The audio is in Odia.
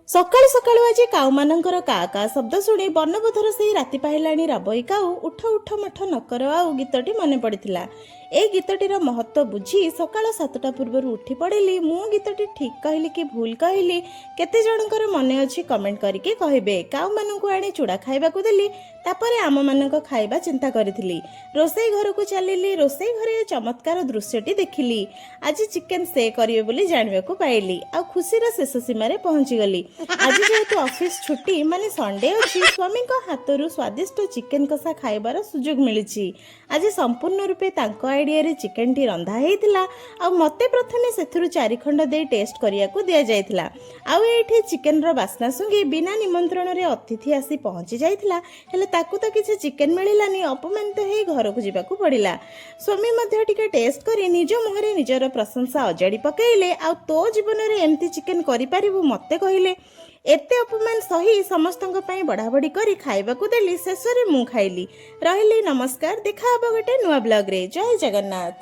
ସକାଳୁ ସକାଳୁ ଆଜି କାଉମାନଙ୍କର କା କା ଶବ୍ଦ ଶୁଣି ବର୍ଣ୍ଣବୋଧର ସେହି ରାତି ପାହିଲାଣି ରାବଇ କାଉ ଉଠ ଉଠ ମଠ ନକର ଆଉ ଗୀତଟି ମନେ ପଡ଼ିଥିଲା। ଏହି ଗୀତଟିର ମହତ୍ଵ ବୁଝି ସକାଳ 7ଟା ପୂର୍ବରୁ ଉଠି ପଡ଼ିଲି। ମୁଁ ଗୀତଟି ଠିକ୍ କହିଲି କି ଭୁଲ କହିଲି କେତେ ଜଣଙ୍କର ମନେ ଅଛି କମେଣ୍ଟ କରିକି କହିବେ। କାଉମାନଙ୍କୁ ଆଣି ଚୁଡ଼ା ଖାଇବାକୁ ଦେଲି, ତାପରେ ଆମମାନଙ୍କ ଖାଇବା ଚିନ୍ତା କରିଥିଲି। ରୋଷେଇ ଘରକୁ ଚାଲିଲି। ରୋଷେଇ ଘରେ ଚମତ୍କାର ଦୃଶ୍ୟଟି ଦେଖିଲି। ଆଜି ଚିକେନ ସେ କରିବେ ବୋଲି ଜାଣିବାକୁ ପାଇଲି ଆଉ ଖୁସିର ଶେଷ ସୀମାରେ ପହଞ୍ଚିଗଲି। ଆଜି ଯେହେତୁ ଅଫିସ ଛୁଟି ମାନେ ସଣ୍ଡେ ଅଛି, ସ୍ୱାମୀଙ୍କ ହାତରୁ ସ୍ୱାଦିଷ୍ଟ ଚିକେନ କଷା ଖାଇବାର ସୁଯୋଗ ମିଳିଛି। ଆଜି ସମ୍ପୂର୍ଣ୍ଣ ରୂପେ ତାଙ୍କ ଆଇଡ଼ିଆରେ ଚିକେନଟି ରନ୍ଧା ହେଇଥିଲା ଆଉ ମୋତେ ପ୍ରଥମେ ସେଥିରୁ 4 ଖଣ୍ଡ ଦେଇ ଟେଷ୍ଟ କରିବାକୁ ଦିଆଯାଇଥିଲା। ଆଉ ଏଇଠି ଚିକେନର ବାସ୍ନା ଶୁଙ୍ଗି ବିନା ନିମନ୍ତ୍ରଣରେ ଅତିଥି ଆସି ପହଞ୍ଚି ଯାଇଥିଲା, ହେଲେ ତାକୁ ତ କିଛି ଚିକେନ ମିଳିଲାନି। ଅପମାନିତ ହେଇ ଘରକୁ ଯିବାକୁ ପଡ଼ିଲା। ସ୍ୱାମୀ ମଧ୍ୟ ଟିକେ ଟେଷ୍ଟ କରି ନିଜ ମୁହଁରେ ନିଜର ପ୍ରଶଂସା ଅଜାଡ଼ି ପକାଇଲେ ଆଉ ତୋ ଜୀବନରେ ଏମିତି ଚିକେନ କରିପାରିବୁ ମୋତେ କହିଲେ। ଏତେ ଅପମାନ ସହି ସମସ୍ତଙ୍କ ପାଇଁ ବଢ଼ାବଢ଼ି କରି ଖାଇବାକୁ ଦେଲି। ଶେଷରେ ମୁଁ ଖାଇଲି। ରହିଲି, ନମସ୍କାର। ଦେଖା ହେବ ଗୋଟେ ନୂଆ ବ୍ଲଗରେ। ଜୟ ଜଗନ୍ନାଥ।